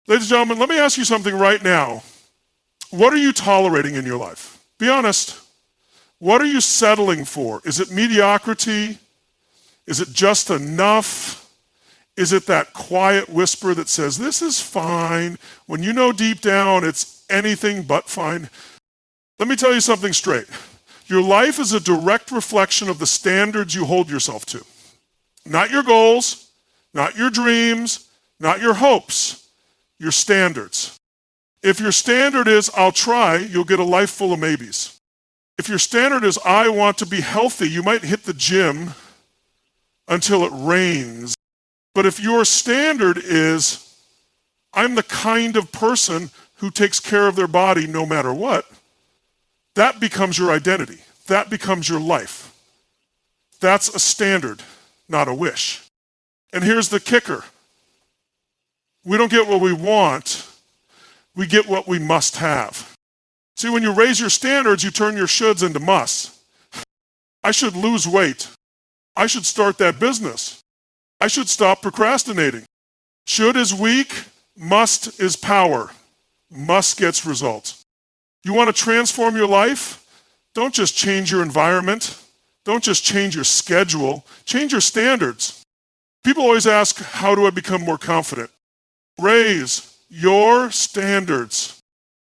Ladies and gentlemen, let me ask you something right now. What are you tolerating in your life? Be honest. What are you settling for? Is it mediocrity? Is it just enough? Is it that quiet whisper that says, this is fine, when you know deep down it's anything but fine? Let me tell you something straight. Your life is a direct reflection of the standards you hold yourself to. Not your goals, not your dreams, not your hopes, your standards. If your standard is, I'll try, you'll get a life full of maybes. If your standard is, I want to be healthy, you might hit the gym until it rains. But if your standard is, I'm the kind of person who takes care of their body no matter what, that becomes your identity. That becomes your life. That's a standard, not a wish. And here's the kicker. We don't get what we want, we get what we must have. See, when you raise your standards, you turn your shoulds into musts. I should lose weight. I should start that business. I should stop procrastinating. Should is weak, must is power. Must gets results. You want to transform your life? Don't just change your environment. Don't just change your schedule. Change your standards. People always ask, how do I become more confident? Raise your standards.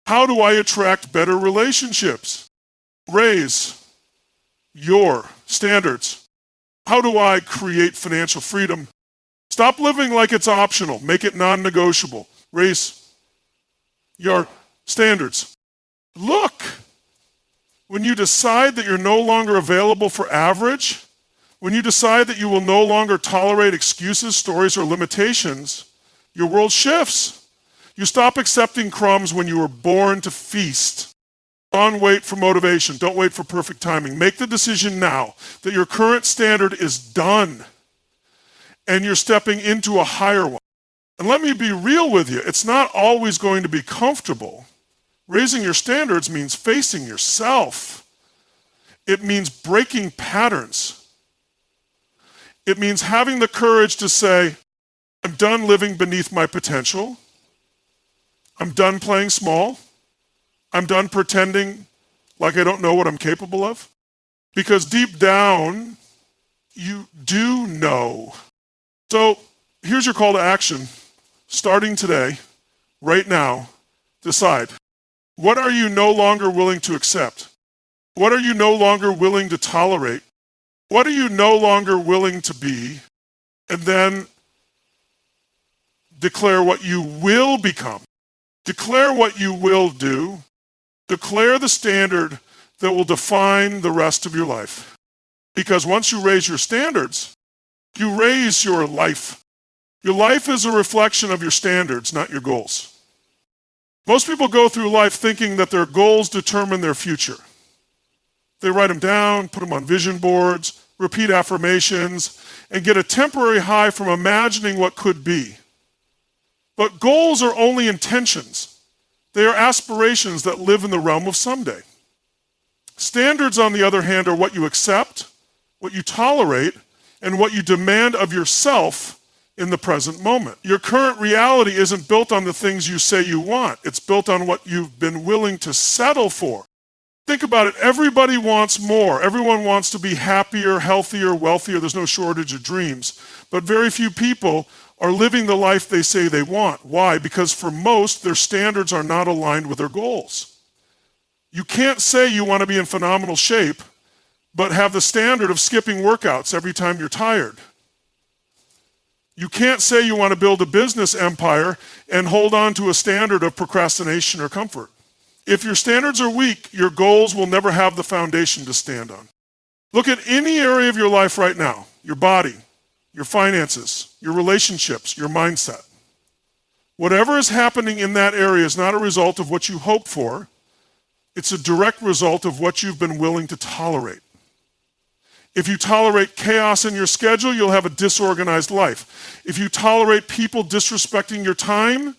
How do I attract better relationships? Raise your standards. How do I create financial freedom? Stop living like it's optional. Make it non-negotiable. Raise your standards. Look, when you decide that you're no longer available for average, when you decide that you will no longer tolerate excuses, stories, or limitations, your world shifts. You stop accepting crumbs when you were born to feast. Don't wait for motivation. Don't wait for perfect timing. Make the decision now that your current standard is done and you're stepping into a higher one. And let me be real with you. It's not always going to be comfortable. Raising your standards means facing yourself. It means breaking patterns. It means having the courage to say, I'm done living beneath my potential. I'm done playing small. I'm done pretending like I don't know what I'm capable of. Because deep down, you do know. So here's your call to action. Starting today, right now, decide. What are you no longer willing to accept? What are you no longer willing to tolerate? What are you no longer willing to be? And then declare what you will become. Declare what you will do. Declare the standard that will define the rest of your life. Because once you raise your standards, you raise your life. Your life is a reflection of your standards, not your goals. Most people go through life thinking that their goals determine their future. They write them down, put them on vision boards, repeat affirmations, and get a temporary high from imagining what could be. But goals are only intentions. They are aspirations that live in the realm of someday. Standards, on the other hand, are what you accept, what you tolerate, and what you demand of yourself in the present moment. Your current reality isn't built on the things you say you want. It's built on what you've been willing to settle for. Think about it. Everybody wants more. Everyone wants to be happier, healthier, wealthier. There's no shortage of dreams. But very few people are living the life they say they want. Why? Because for most, their standards are not aligned with their goals. You can't say you want to be in phenomenal shape, but have the standard of skipping workouts every time you're tired. You can't say you want to build a business empire and hold on to a standard of procrastination or comfort. If your standards are weak, your goals will never have the foundation to stand on. Look at any area of your life right now, your body, your finances, your relationships, your mindset. Whatever is happening in that area is not a result of what you hope for. It's a direct result of what you've been willing to tolerate. If you tolerate chaos in your schedule, you'll have a disorganized life. If you tolerate people disrespecting your time,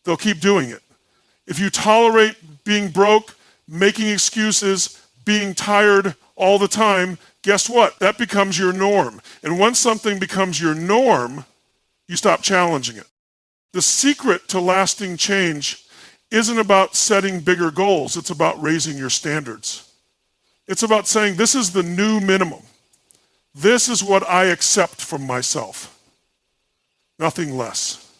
they'll keep doing it. If you tolerate being broke, making excuses, being tired all the time, guess what? That becomes your norm. And once something becomes your norm, you stop challenging it. The secret to lasting change isn't about setting bigger goals. It's about raising your standards. It's about saying, this is the new minimum. This is what I accept from myself. Nothing less.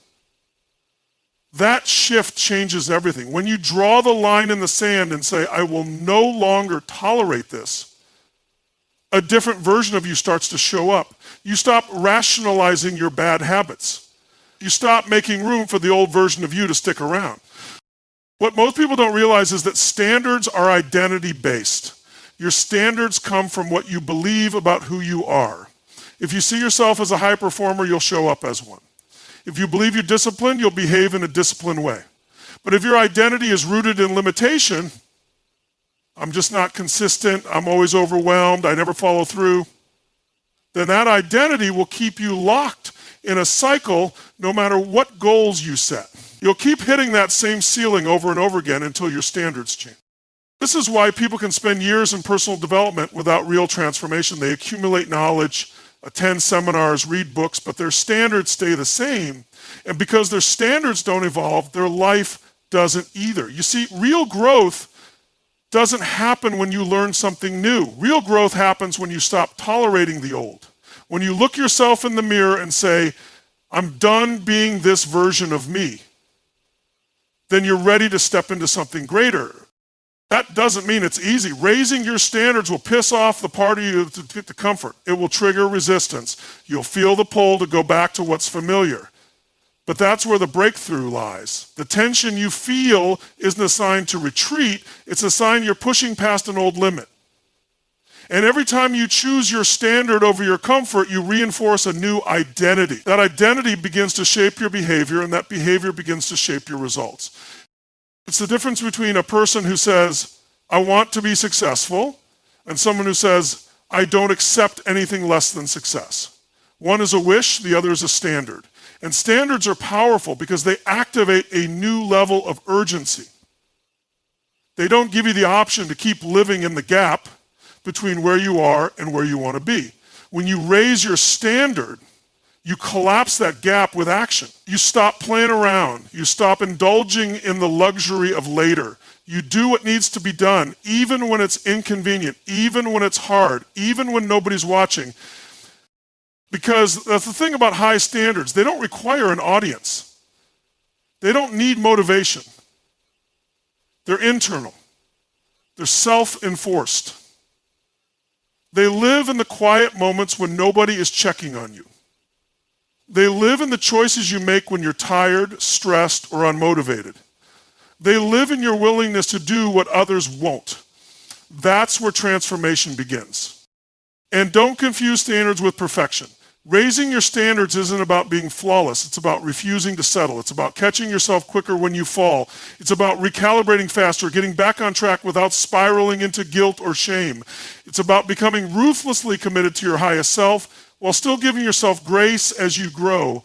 That shift changes everything. When you draw the line in the sand and say, I will no longer tolerate this, a different version of you starts to show up. You stop rationalizing your bad habits. You stop making room for the old version of you to stick around. What most people don't realize is that standards are identity-based. Your standards come from what you believe about who you are. If you see yourself as a high performer, you'll show up as one. If you believe you're disciplined, you'll behave in a disciplined way. But if your identity is rooted in limitation, I'm just not consistent, I'm always overwhelmed, I never follow through, then that identity will keep you locked in a cycle no matter what goals you set. You'll keep hitting that same ceiling over and over again until your standards change. This is why people can spend years in personal development without real transformation. They accumulate knowledge, attend seminars, read books, but their standards stay the same. And because their standards don't evolve, their life doesn't either. You see, real growth doesn't happen when you learn something new. Real growth happens when you stop tolerating the old. When you look yourself in the mirror and say, I'm done being this version of me, then you're ready to step into something greater. That doesn't mean it's easy. Raising your standards will piss off the part of you to get the comfort. It will trigger resistance. You'll feel the pull to go back to what's familiar. But that's where the breakthrough lies. The tension you feel isn't a sign to retreat. It's a sign you're pushing past an old limit. And every time you choose your standard over your comfort, you reinforce a new identity. That identity begins to shape your behavior, and that behavior begins to shape your results. It's the difference between a person who says, I want to be successful, and someone who says, I don't accept anything less than success. One is a wish, the other is a standard. And standards are powerful because they activate a new level of urgency. They don't give you the option to keep living in the gap between where you are and where you want to be. When you raise your standard, you collapse that gap with action. You stop playing around. You stop indulging in the luxury of later. You do what needs to be done, even when it's inconvenient, even when it's hard, even when nobody's watching. Because that's the thing about high standards. They don't require an audience. They don't need motivation. They're internal. They're self-enforced. They live in the quiet moments when nobody is checking on you. They live in the choices you make when you're tired, stressed, or unmotivated. They live in your willingness to do what others won't. That's where transformation begins. And don't confuse standards with perfection. Raising your standards isn't about being flawless. It's about refusing to settle. It's about catching yourself quicker when you fall. It's about recalibrating faster, getting back on track without spiraling into guilt or shame. It's about becoming ruthlessly committed to your highest self while still giving yourself grace as you grow.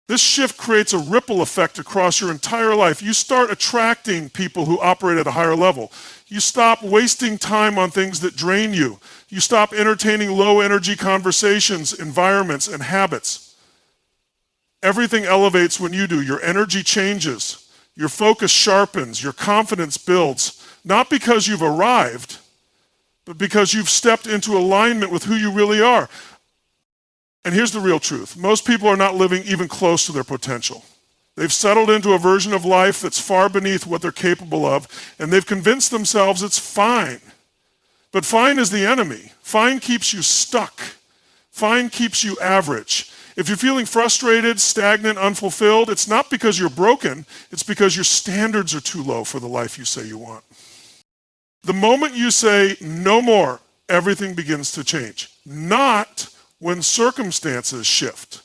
This shift creates a ripple effect across your entire life. You start attracting people who operate at a higher level. You stop wasting time on things that drain you. You stop entertaining low-energy conversations, environments, and habits. Everything elevates when you do. Your energy changes. Your focus sharpens. Your confidence builds. Not because you've arrived, but because you've stepped into alignment with who you really are. And here's the real truth. Most people are not living even close to their potential. They've settled into a version of life that's far beneath what they're capable of, and they've convinced themselves it's fine. But fine is the enemy. Fine keeps you stuck. Fine keeps you average. If you're feeling frustrated, stagnant, unfulfilled, it's not because you're broken, it's because your standards are too low for the life you say you want. The moment you say no more, everything begins to change. Not when circumstances shift.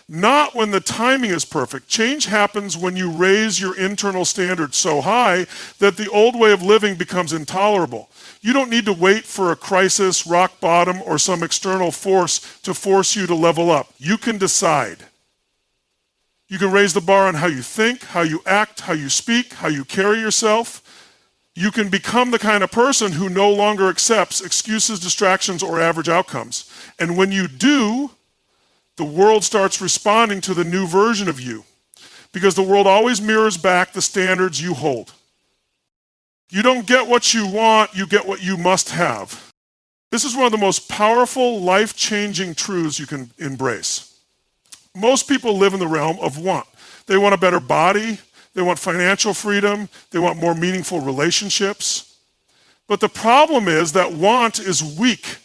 Not when the timing is perfect. Change happens when you raise your internal standards so high that the old way of living becomes intolerable. You don't need to wait for a crisis, rock bottom, or some external force to force you to level up. You can decide. You can raise the bar on how you think, how you act, how you speak, how you carry yourself. You can become the kind of person who no longer accepts excuses, distractions, or average outcomes. And when you do, the world starts responding to the new version of you. because the world always mirrors back the standards you hold. You don't get what you want, you get what you must have. This is one of the most powerful, life-changing truths you can embrace. Most people live in the realm of want. They want a better body, they want financial freedom, they want more meaningful relationships. But the problem is that want is weak.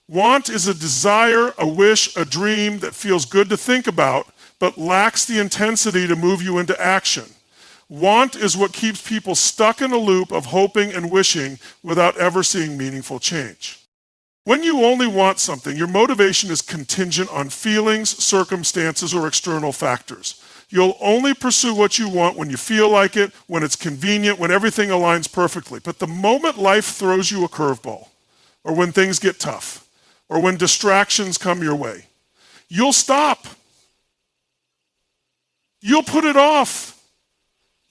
Want is a desire, a wish, a dream that feels good to think about, but lacks the intensity to move you into action. Want is what keeps people stuck in a loop of hoping and wishing without ever seeing meaningful change. When you only want something, your motivation is contingent on feelings, circumstances, or external factors. You'll only pursue what you want when you feel like it, when it's convenient, when everything aligns perfectly. But the moment life throws you a curveball, or when things get tough, or when distractions come your way, you'll stop. You'll put it off.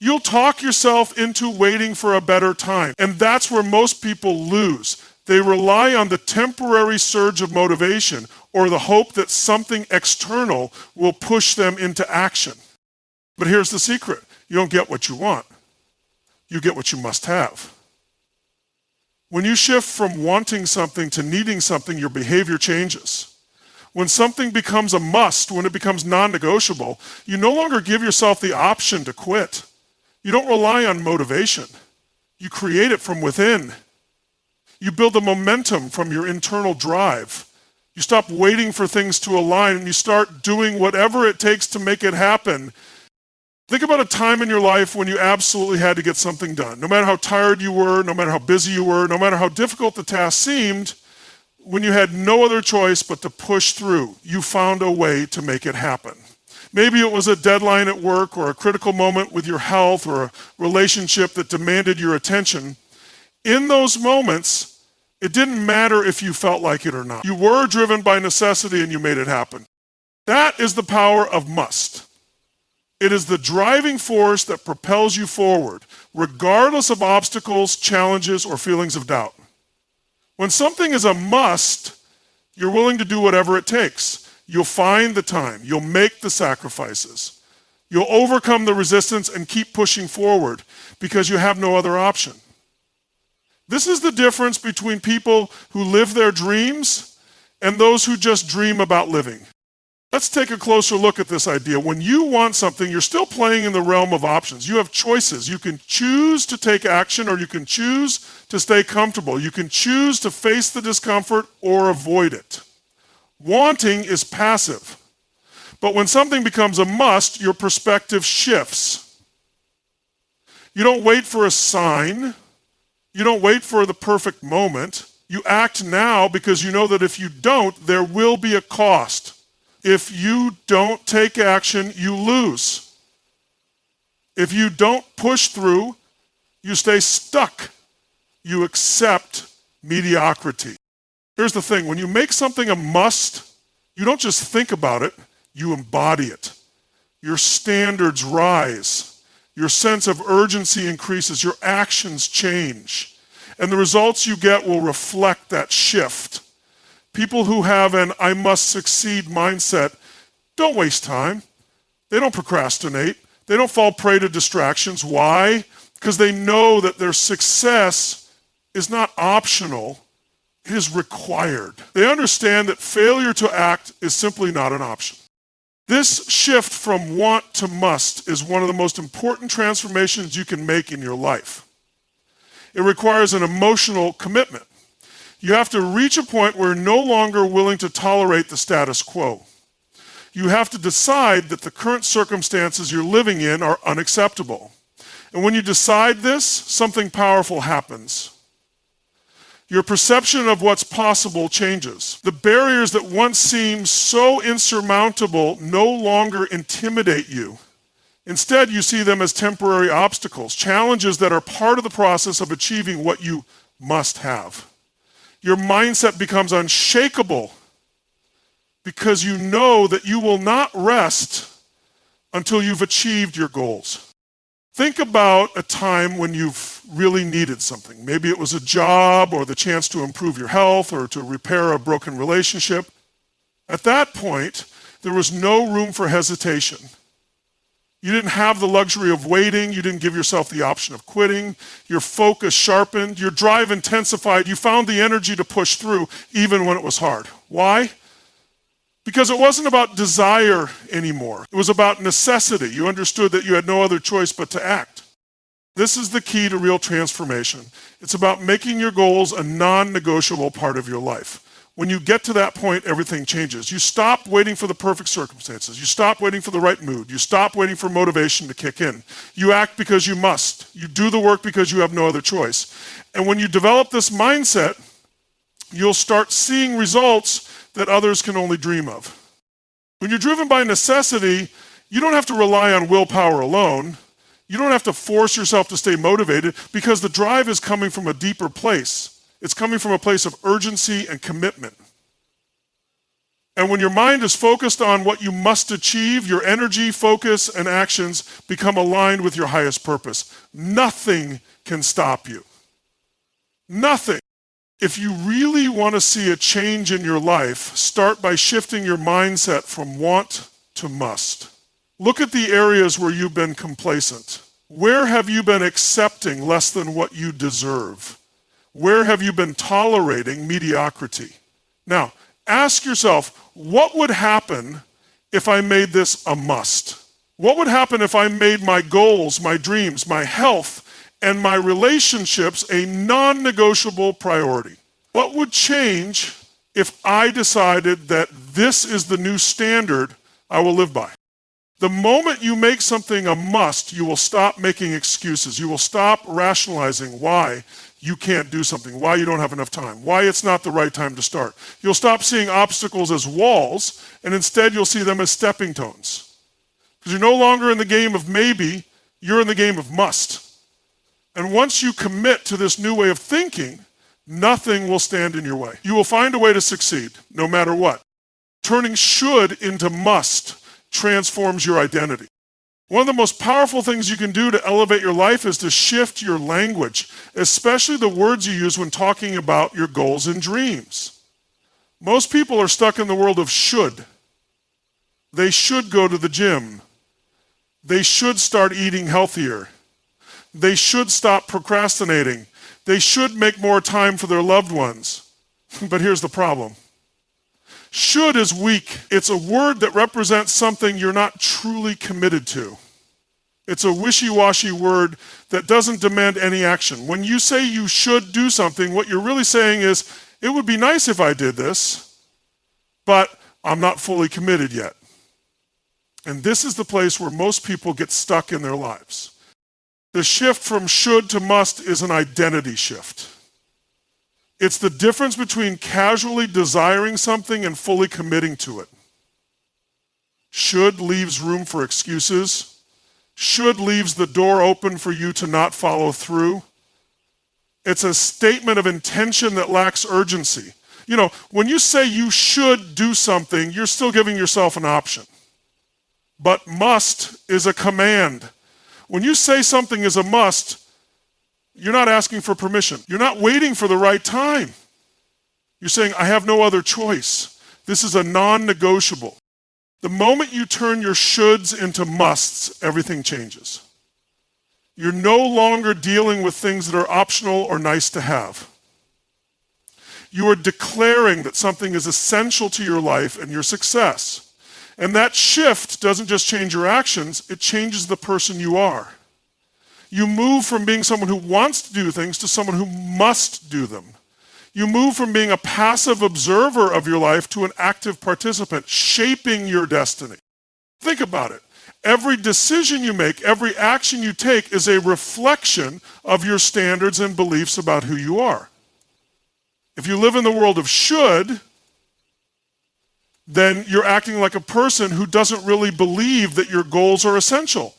You'll talk yourself into waiting for a better time. And that's where most people lose. They rely on the temporary surge of motivation or the hope that something external will push them into action. But here's the secret. You don't get what you want. You get what you must have. When you shift from wanting something to needing something, your behavior changes. When something becomes a must, when it becomes non-negotiable, you no longer give yourself the option to quit. You don't rely on motivation. You create it from within. You build the momentum from your internal drive. You stop waiting for things to align and you start doing whatever it takes to make it happen. Think about a time in your life when you absolutely had to get something done. No matter how tired you were, no matter how busy you were, no matter how difficult the task seemed, when you had no other choice but to push through, you found a way to make it happen. Maybe it was a deadline at work or a critical moment with your health or a relationship that demanded your attention. In those moments, it didn't matter if you felt like it or not. You were driven by necessity and you made it happen. That is the power of must. It is the driving force that propels you forward, regardless of obstacles, challenges, or feelings of doubt. When something is a must, you're willing to do whatever it takes. You'll find the time. You'll make the sacrifices. You'll overcome the resistance and keep pushing forward because you have no other option. This is the difference between people who live their dreams and those who just dream about living. Let's take a closer look at this idea. When you want something, you're still playing in the realm of options. You have choices. You can choose to take action or you can choose to stay comfortable. You can choose to face the discomfort or avoid it. Wanting is passive. But when something becomes a must, your perspective shifts. You don't wait for a sign. You don't wait for the perfect moment. You act now because you know that if you don't, there will be a cost. If you don't take action, you lose. If you don't push through, you stay stuck. You accept mediocrity. Here's the thing, when you make something a must, you don't just think about it, you embody it. Your standards rise. Your sense of urgency increases. Your actions change. And the results you get will reflect that shift. People who have an I must succeed mindset don't waste time. They don't procrastinate. They don't fall prey to distractions. Why? Because they know that their success is not optional. It is required. They understand that failure to act is simply not an option. This shift from want to must is one of the most important transformations you can make in your life. It requires an emotional commitment. You have to reach a point where you're no longer willing to tolerate the status quo. You have to decide that the current circumstances you're living in are unacceptable. And when you decide this, something powerful happens. Your perception of what's possible changes. The barriers that once seemed so insurmountable no longer intimidate you. Instead, you see them as temporary obstacles, challenges that are part of the process of achieving what you must have. Your mindset becomes unshakable because you know that you will not rest until you've achieved your goals. Think about a time when you've really needed something. Maybe it was a job or the chance to improve your health or to repair a broken relationship. At that point, there was no room for hesitation. You didn't have the luxury of waiting. You didn't give yourself the option of quitting. Your focus sharpened. Your drive intensified. You found the energy to push through even when it was hard. Why? Because it wasn't about desire anymore. It was about necessity. You understood that you had no other choice but to act. This is the key to real transformation. It's about making your goals a non-negotiable part of your life. When you get to that point, everything changes. You stop waiting for the perfect circumstances. You stop waiting for the right mood. You stop waiting for motivation to kick in. You act because you must. You do the work because you have no other choice. And when you develop this mindset, you'll start seeing results that others can only dream of. When you're driven by necessity, you don't have to rely on willpower alone. You don't have to force yourself to stay motivated because the drive is coming from a deeper place. It's coming from a place of urgency and commitment. And when your mind is focused on what you must achieve, your energy, focus, and actions become aligned with your highest purpose. Nothing can stop you. Nothing. If you really want to see a change in your life, start by shifting your mindset from want to must. Look at the areas where you've been complacent. Where have you been accepting less than what you deserve? Where have you been tolerating mediocrity? Now, ask yourself, what would happen if I made this a must? What would happen if I made my goals, my dreams, my health, and my relationships a non-negotiable priority? What would change if I decided that this is the new standard I will live by? The moment you make something a must, you will stop making excuses. You will stop rationalizing why you can't do something, why you don't have enough time, why it's not the right time to start. You'll stop seeing obstacles as walls, and instead you'll see them as stepping stones. Because you're no longer in the game of maybe, you're in the game of must. And once you commit to this new way of thinking, nothing will stand in your way. You will find a way to succeed, no matter what. Turning should into must transforms your identity. One of the most powerful things you can do to elevate your life is to shift your language, especially the words you use when talking about your goals and dreams. Most people are stuck in the world of should. They should go to the gym. They should start eating healthier. They should stop procrastinating. They should make more time for their loved ones. But here's the problem. Should is weak. It's a word that represents something you're not truly committed to. It's a wishy-washy word that doesn't demand any action. When you say you should do something, what you're really saying is, it would be nice if I did this, but I'm not fully committed yet. And this is the place where most people get stuck in their lives. The shift from should to must is an identity shift. It's the difference between casually desiring something and fully committing to it. Should leaves room for excuses. Should leaves the door open for you to not follow through. It's a statement of intention that lacks urgency. You know, when you say you should do something, you're still giving yourself an option. But must is a command. When you say something is a must, you're not asking for permission. You're not waiting for the right time. You're saying, I have no other choice. This is a non-negotiable. The moment you turn your shoulds into musts, everything changes. You're no longer dealing with things that are optional or nice to have. You are declaring that something is essential to your life and your success. And that shift doesn't just change your actions, it changes the person you are. You move from being someone who wants to do things to someone who must do them. You move from being a passive observer of your life to an active participant, shaping your destiny. Think about it. Every decision you make, every action you take is a reflection of your standards and beliefs about who you are. If you live in the world of should, then you're acting like a person who doesn't really believe that your goals are essential.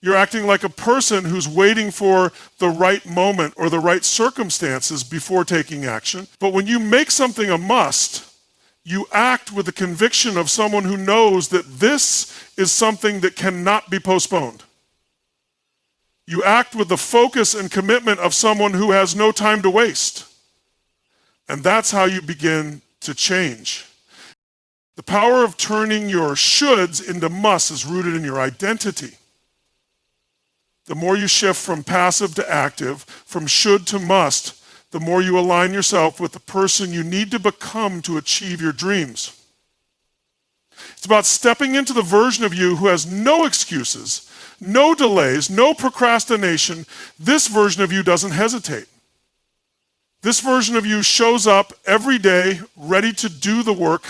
You're acting like a person who's waiting for the right moment or the right circumstances before taking action. But when you make something a must, you act with the conviction of someone who knows that this is something that cannot be postponed. You act with the focus and commitment of someone who has no time to waste. And that's how you begin to change. The power of turning your shoulds into musts is rooted in your identity. The more you shift from passive to active, from should to must, the more you align yourself with the person you need to become to achieve your dreams. It's about stepping into the version of you who has no excuses, no delays, no procrastination. This version of you doesn't hesitate. This version of you shows up every day ready to do the work,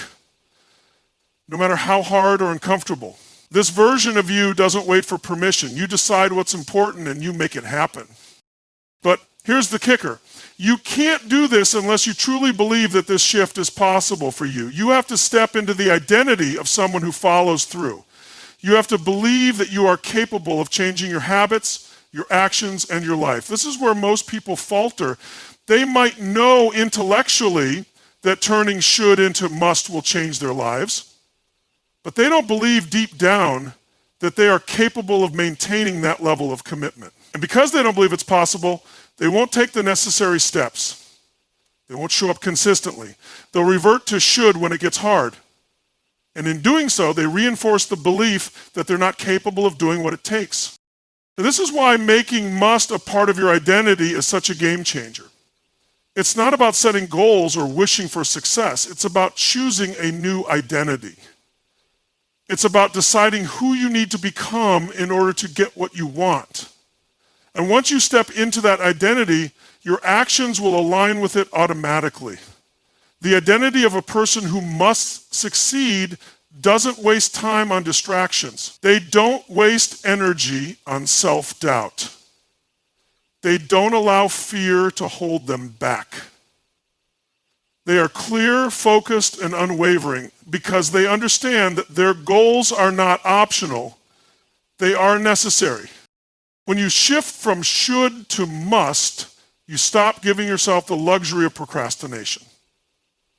no matter how hard or uncomfortable. This version of you doesn't wait for permission. You decide what's important and you make it happen. But here's the kicker. You can't do this unless you truly believe that this shift is possible for you. You have to step into the identity of someone who follows through. You have to believe that you are capable of changing your habits, your actions, and your life. This is where most people falter. They might know intellectually that turning should into must will change their lives, but they don't believe deep down that they are capable of maintaining that level of commitment. And because they don't believe it's possible, they won't take the necessary steps. They won't show up consistently. They'll revert to should when it gets hard. And in doing so, they reinforce the belief that they're not capable of doing what it takes. And this is why making must a part of your identity is such a game changer. It's not about setting goals or wishing for success. It's about choosing a new identity. It's about deciding who you need to become in order to get what you want. And once you step into that identity, your actions will align with it automatically. The identity of a person who must succeed doesn't waste time on distractions. They don't waste energy on self-doubt. They don't allow fear to hold them back. They are clear, focused, and unwavering because they understand that their goals are not optional. They are necessary. When you shift from should to must, you stop giving yourself the luxury of procrastination.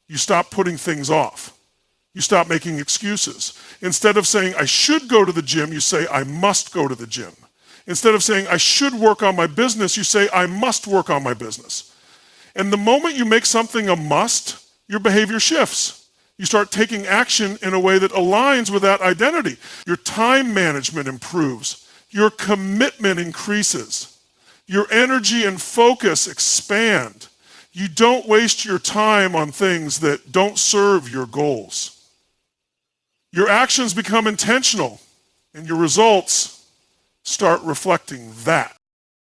You stop putting things off. You stop making excuses. Instead of saying, I should go to the gym, you say, I must go to the gym. Instead of saying, I should work on my business, you say, I must work on my business. And the moment you make something a must, your behavior shifts. You start taking action in a way that aligns with that identity. Your time management improves. Your commitment increases. Your energy and focus expand. You don't waste your time on things that don't serve your goals. Your actions become intentional, and your results start reflecting that.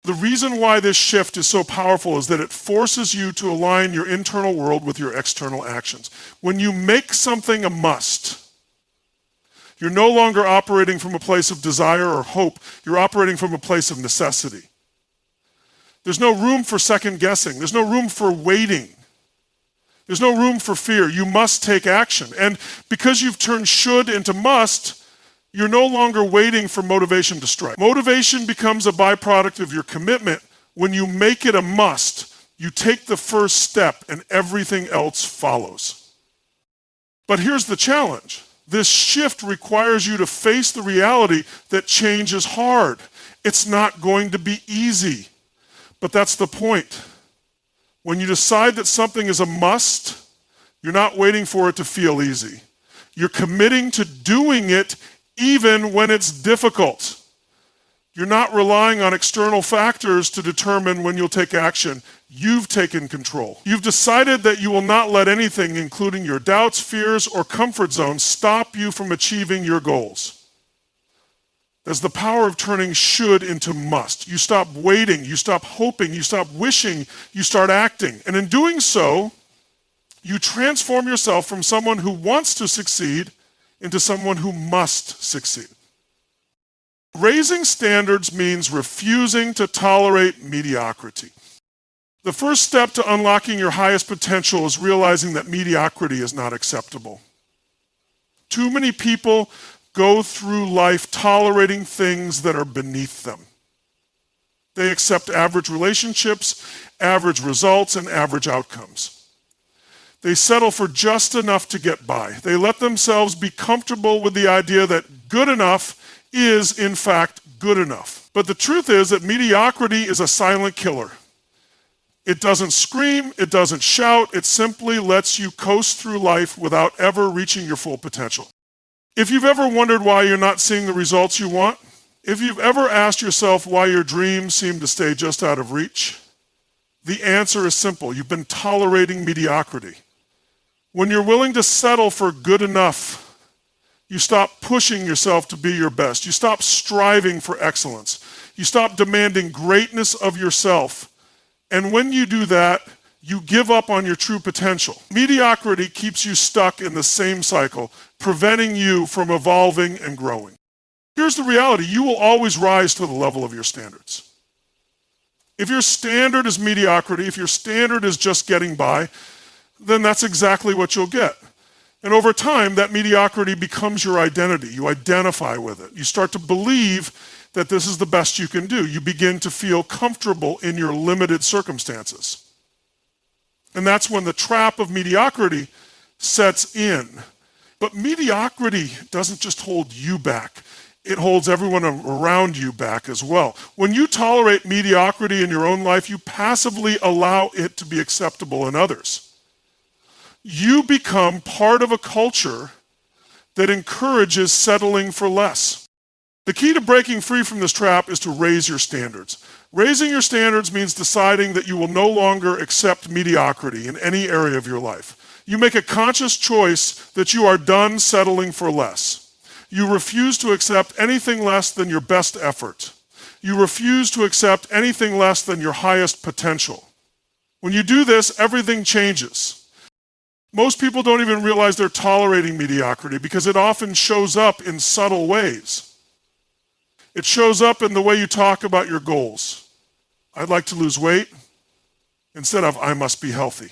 The reason why this shift is so powerful is that it forces you to align your internal world with your external actions. When you make something a must, you're no longer operating from a place of desire or hope. You're operating from a place of necessity. There's no room for second guessing. There's no room for waiting. There's no room for fear. You must take action. And because you've turned should into must, you're no longer waiting for motivation to strike. Motivation becomes a byproduct of your commitment. When you make it a must, you take the first step and everything else follows. But here's the challenge. This shift requires you to face the reality that change is hard. It's not going to be easy. But that's the point. When you decide that something is a must, you're not waiting for it to feel easy. You're committing to doing it even when it's difficult. You're not relying on external factors to determine when you'll take action. You've taken control. You've decided that you will not let anything, including your doubts, fears, or comfort zones, stop you from achieving your goals. There's the power of turning should into must. You stop waiting, you stop hoping, you stop wishing, you start acting. And in doing so, you transform yourself from someone who wants to succeed into someone who must succeed. Raising standards means refusing to tolerate mediocrity. The first step to unlocking your highest potential is realizing that mediocrity is not acceptable. Too many people go through life tolerating things that are beneath them. They accept average relationships, average results, and average outcomes. They settle for just enough to get by. They let themselves be comfortable with the idea that good enough is, in fact, good enough. But the truth is that mediocrity is a silent killer. It doesn't scream, it doesn't shout, it simply lets you coast through life without ever reaching your full potential. If you've ever wondered why you're not seeing the results you want, if you've ever asked yourself why your dreams seem to stay just out of reach, the answer is simple. You've been tolerating mediocrity. When you're willing to settle for good enough, you stop pushing yourself to be your best. You stop striving for excellence. You stop demanding greatness of yourself. And when you do that, you give up on your true potential. Mediocrity keeps you stuck in the same cycle, preventing you from evolving and growing. Here's the reality. You will always rise to the level of your standards. If your standard is mediocrity, if your standard is just getting by, then that's exactly what you'll get. And over time, that mediocrity becomes your identity. You identify with it. You start to believe that this is the best you can do. You begin to feel comfortable in your limited circumstances. And that's when the trap of mediocrity sets in. But mediocrity doesn't just hold you back. It holds everyone around you back as well. When you tolerate mediocrity in your own life, you passively allow it to be acceptable in others. You become part of a culture that encourages settling for less. The key to breaking free from this trap is to raise your standards. Raising your standards means deciding that you will no longer accept mediocrity in any area of your life. You make a conscious choice that you are done settling for less. You refuse to accept anything less than your best effort. You refuse to accept anything less than your highest potential. When you do this, everything changes. Most people don't even realize they're tolerating mediocrity because it often shows up in subtle ways. It shows up in the way you talk about your goals. I'd like to lose weight instead of I must be healthy.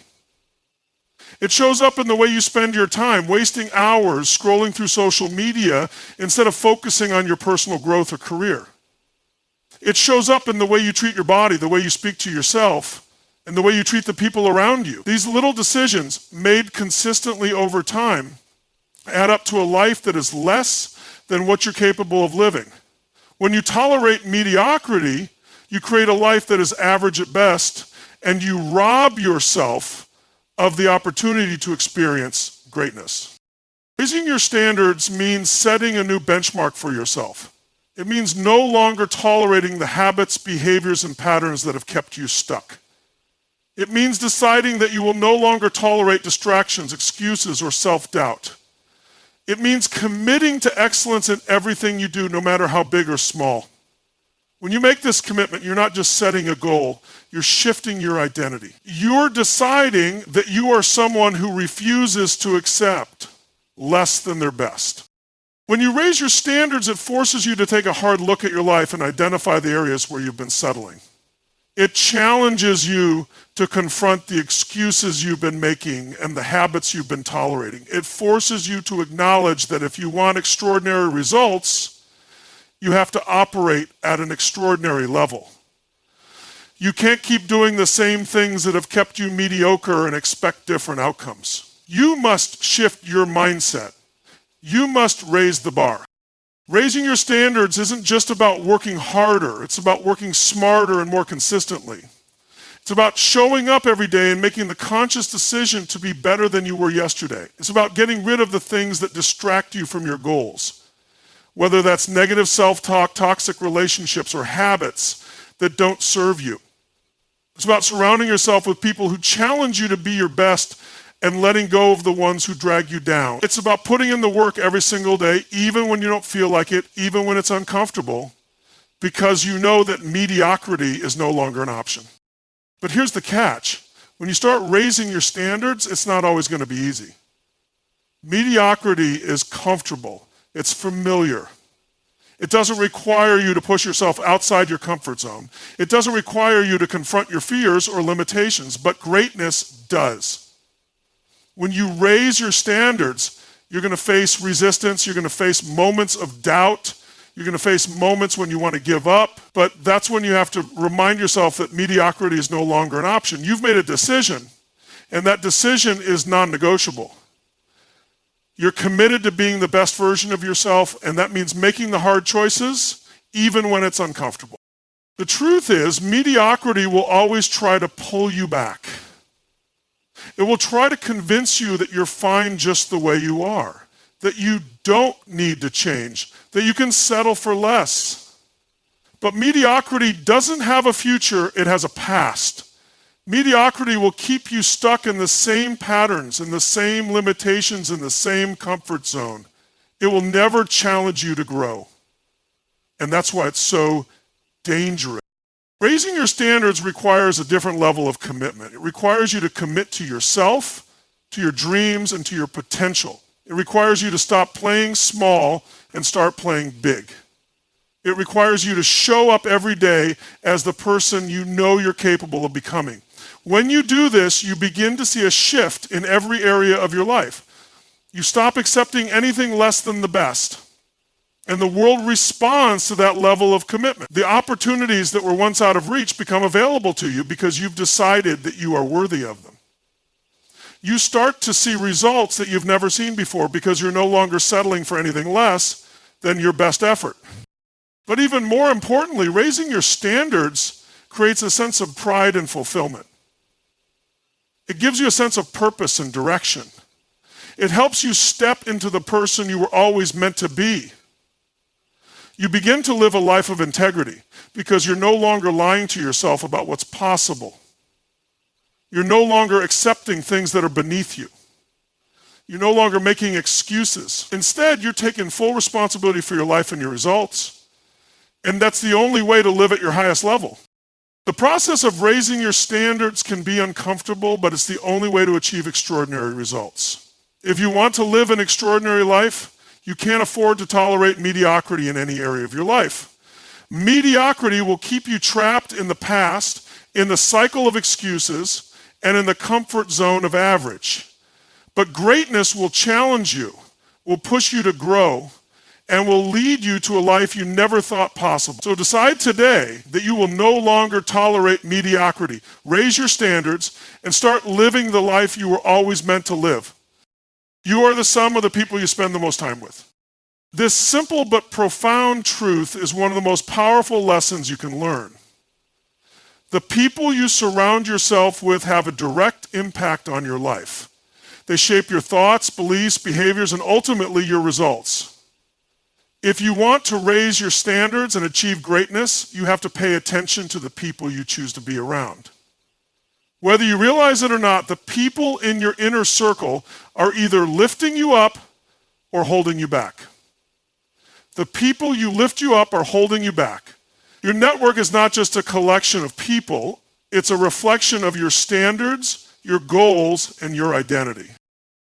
It shows up in the way you spend your time, wasting hours scrolling through social media instead of focusing on your personal growth or career. It shows up in the way you treat your body, the way you speak to yourself, and the way you treat the people around you. These little decisions, made consistently over time, add up to a life that is less than what you're capable of living. When you tolerate mediocrity, you create a life that is average at best, and you rob yourself of the opportunity to experience greatness. Raising your standards means setting a new benchmark for yourself. It means no longer tolerating the habits, behaviors, and patterns that have kept you stuck. It means deciding that you will no longer tolerate distractions, excuses, or self-doubt. It means committing to excellence in everything you do, no matter how big or small. When you make this commitment, you're not just setting a goal, you're shifting your identity. You're deciding that you are someone who refuses to accept less than their best. When you raise your standards, it forces you to take a hard look at your life and identify the areas where you've been settling. It challenges you to confront the excuses you've been making and the habits you've been tolerating. It forces you to acknowledge that if you want extraordinary results, you have to operate at an extraordinary level. You can't keep doing the same things that have kept you mediocre and expect different outcomes. You must shift your mindset. You must raise the bar. Raising your standards isn't just about working harder. It's about working smarter and more consistently. It's about showing up every day and making the conscious decision to be better than you were yesterday. It's about getting rid of the things that distract you from your goals. Whether that's negative self-talk, toxic relationships, or habits that don't serve you. It's about surrounding yourself with people who challenge you to be your best and letting go of the ones who drag you down. It's about putting in the work every single day, even when you don't feel like it, even when it's uncomfortable, because you know that mediocrity is no longer an option. But here's the catch. When you start raising your standards, it's not always going to be easy. Mediocrity is comfortable. It's familiar. It doesn't require you to push yourself outside your comfort zone. It doesn't require you to confront your fears or limitations, but greatness does. When you raise your standards, you're going to face resistance. You're going to face moments of doubt. You're going to face moments when you want to give up. But that's when you have to remind yourself that mediocrity is no longer an option. You've made a decision, and that decision is non-negotiable. You're committed to being the best version of yourself, and that means making the hard choices even when it's uncomfortable. The truth is, mediocrity will always try to pull you back. It will try to convince you that you're fine just the way you are, that you don't need to change, that you can settle for less. But mediocrity doesn't have a future, it has a past. Mediocrity will keep you stuck in the same patterns, in the same limitations, in the same comfort zone. It will never challenge you to grow. And that's why it's so dangerous. Raising your standards requires a different level of commitment. It requires you to commit to yourself, to your dreams, and to your potential. It requires you to stop playing small and start playing big. It requires you to show up every day as the person you know you're capable of becoming. When you do this, you begin to see a shift in every area of your life. You stop accepting anything less than the best. And the world responds to that level of commitment. The opportunities that were once out of reach become available to you because you've decided that you are worthy of them. You start to see results that you've never seen before because you're no longer settling for anything less than your best effort. But even more importantly, raising your standards creates a sense of pride and fulfillment. It gives you a sense of purpose and direction. It helps you step into the person you were always meant to be. You begin to live a life of integrity because you're no longer lying to yourself about what's possible. You're no longer accepting things that are beneath you. You're no longer making excuses. Instead, you're taking full responsibility for your life and your results. And that's the only way to live at your highest level. The process of raising your standards can be uncomfortable, but it's the only way to achieve extraordinary results. If you want to live an extraordinary life, you can't afford to tolerate mediocrity in any area of your life. Mediocrity will keep you trapped in the past, in the cycle of excuses, and in the comfort zone of average. But greatness will challenge you, will push you to grow, and will lead you to a life you never thought possible. So decide today that you will no longer tolerate mediocrity. Raise your standards and start living the life you were always meant to live. You are the sum of the people you spend the most time with. This simple but profound truth is one of the most powerful lessons you can learn. The people you surround yourself with have a direct impact on your life. They shape your thoughts, beliefs, behaviors, and ultimately your results. If you want to raise your standards and achieve greatness, you have to pay attention to the people you choose to be around. Whether you realize it or not, the people in your inner circle are either lifting you up or holding you back. The people you lift you up are holding you back. Your network is not just a collection of people, it's a reflection of your standards, your goals, and your identity.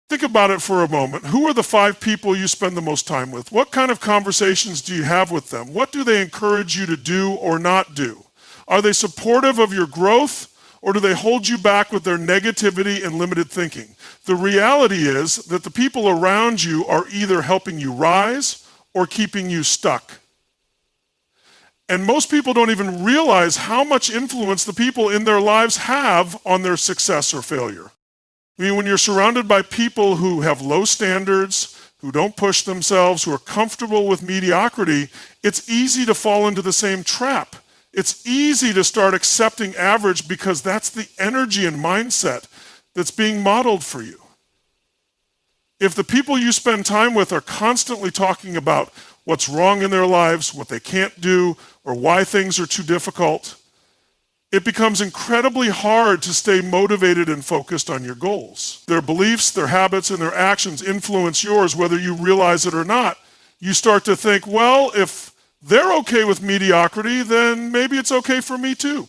Think about it for a moment. Who are the 5 people you spend the most time with? What kind of conversations do you have with them? What do they encourage you to do or not do? Are they supportive of your growth, or do they hold you back with their negativity and limited thinking? The reality is that the people around you are either helping you rise or keeping you stuck. And most people don't even realize how much influence the people in their lives have on their success or failure. I mean, when you're surrounded by people who have low standards, who don't push themselves, who are comfortable with mediocrity, it's easy to fall into the same trap. It's easy to start accepting average because that's the energy and mindset that's being modeled for you. If the people you spend time with are constantly talking about what's wrong in their lives, what they can't do, or why things are too difficult, it becomes incredibly hard to stay motivated and focused on your goals. Their beliefs, their habits, and their actions influence yours whether you realize it or not. You start to think, well, if they're okay with mediocrity, then maybe it's okay for me too.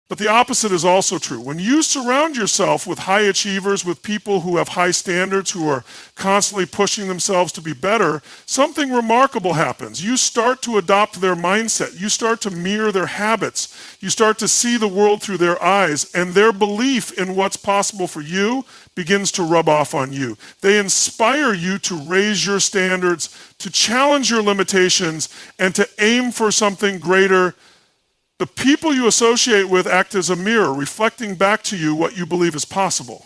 But the opposite is also true. When you surround yourself with high achievers, with people who have high standards, who are constantly pushing themselves to be better, something remarkable happens. You start to adopt their mindset. You start to mirror their habits. You start to see the world through their eyes, and their belief in what's possible for you begins to rub off on you. They inspire you to raise your standards, to challenge your limitations, and to aim for something greater. The people you associate with act as a mirror, reflecting back to you what you believe is possible.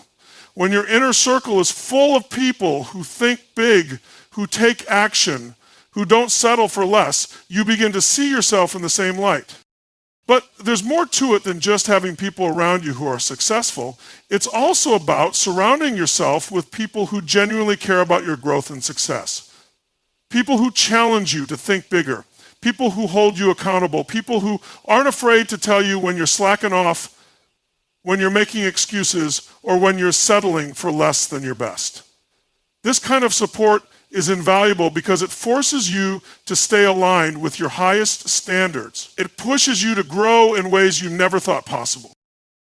When your inner circle is full of people who think big, who take action, who don't settle for less, you begin to see yourself in the same light. But there's more to it than just having people around you who are successful. It's also about surrounding yourself with people who genuinely care about your growth and success. People who challenge you to think bigger. People who hold you accountable. People who aren't afraid to tell you when you're slacking off, when you're making excuses, or when you're settling for less than your best. This kind of support is invaluable because it forces you to stay aligned with your highest standards. It pushes you to grow in ways you never thought possible.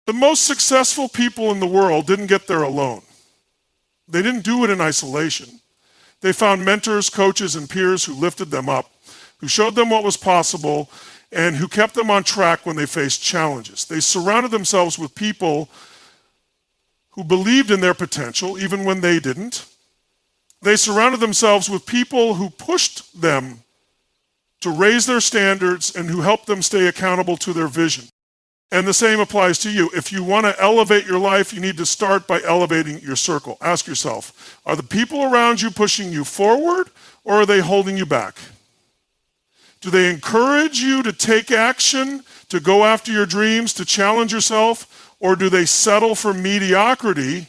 The most successful people in the world didn't get there alone. They didn't do it in isolation. They found mentors, coaches, and peers who lifted them up, who showed them what was possible, and who kept them on track when they faced challenges. They surrounded themselves with people who believed in their potential, even when they didn't. They surrounded themselves with people who pushed them to raise their standards and who helped them stay accountable to their vision. And the same applies to you. If you want to elevate your life, you need to start by elevating your circle. Ask yourself, are the people around you pushing you forward, or are they holding you back? Do they encourage you to take action, to go after your dreams, to challenge yourself, or do they settle for mediocrity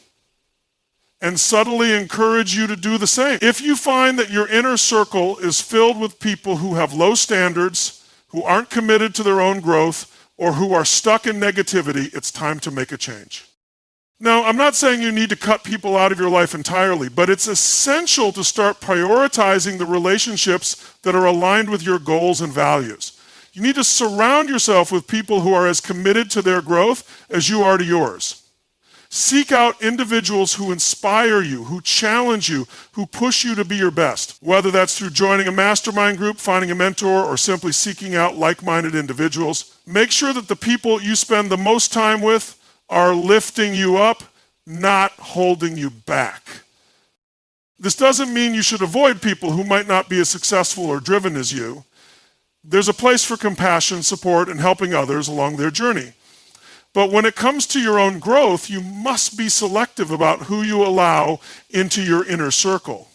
and subtly encourage you to do the same? If you find that your inner circle is filled with people who have low standards, who aren't committed to their own growth, or who are stuck in negativity, it's time to make a change. Now, I'm not saying you need to cut people out of your life entirely, but it's essential to start prioritizing the relationships that are aligned with your goals and values. You need to surround yourself with people who are as committed to their growth as you are to yours. Seek out individuals who inspire you, who challenge you, who push you to be your best. Whether that's through joining a mastermind group, finding a mentor, or simply seeking out like-minded individuals, make sure that the people you spend the most time with are lifting you up, not holding you back. This doesn't mean you should avoid people who might not be as successful or driven as you. There's a place for compassion, support, and helping others along their journey. But when it comes to your own growth, you must be selective about who you allow into your inner circle.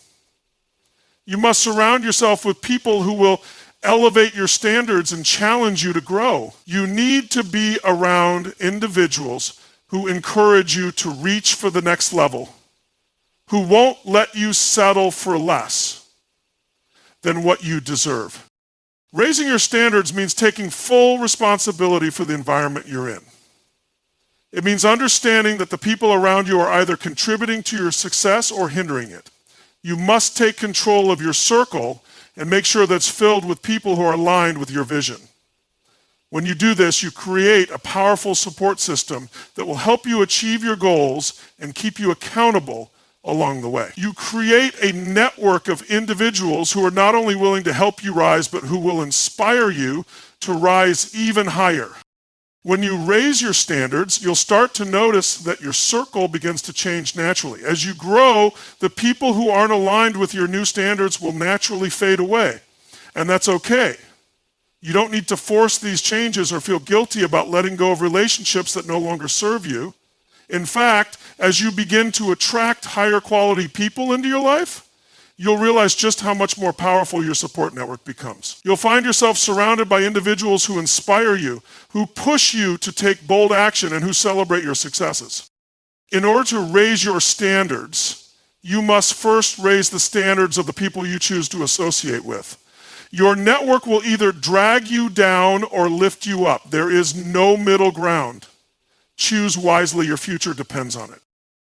You must surround yourself with people who will elevate your standards and challenge you to grow. You need to be around individuals who encourage you to reach for the next level, who won't let you settle for less than what you deserve. Raising your standards means taking full responsibility for the environment you're in. It means understanding that the people around you are either contributing to your success or hindering it. You must take control of your circle and make sure that's filled with people who are aligned with your vision. When you do this, you create a powerful support system that will help you achieve your goals and keep you accountable along the way. You create a network of individuals who are not only willing to help you rise, but who will inspire you to rise even higher. When you raise your standards, you'll start to notice that your circle begins to change naturally. As you grow, the people who aren't aligned with your new standards will naturally fade away. And that's okay. You don't need to force these changes or feel guilty about letting go of relationships that no longer serve you. In fact, as you begin to attract higher quality people into your life, you'll realize just how much more powerful your support network becomes. You'll find yourself surrounded by individuals who inspire you, who push you to take bold action, and who celebrate your successes. In order to raise your standards, you must first raise the standards of the people you choose to associate with. Your network will either drag you down or lift you up. There is no middle ground. Choose wisely. Your future depends on it.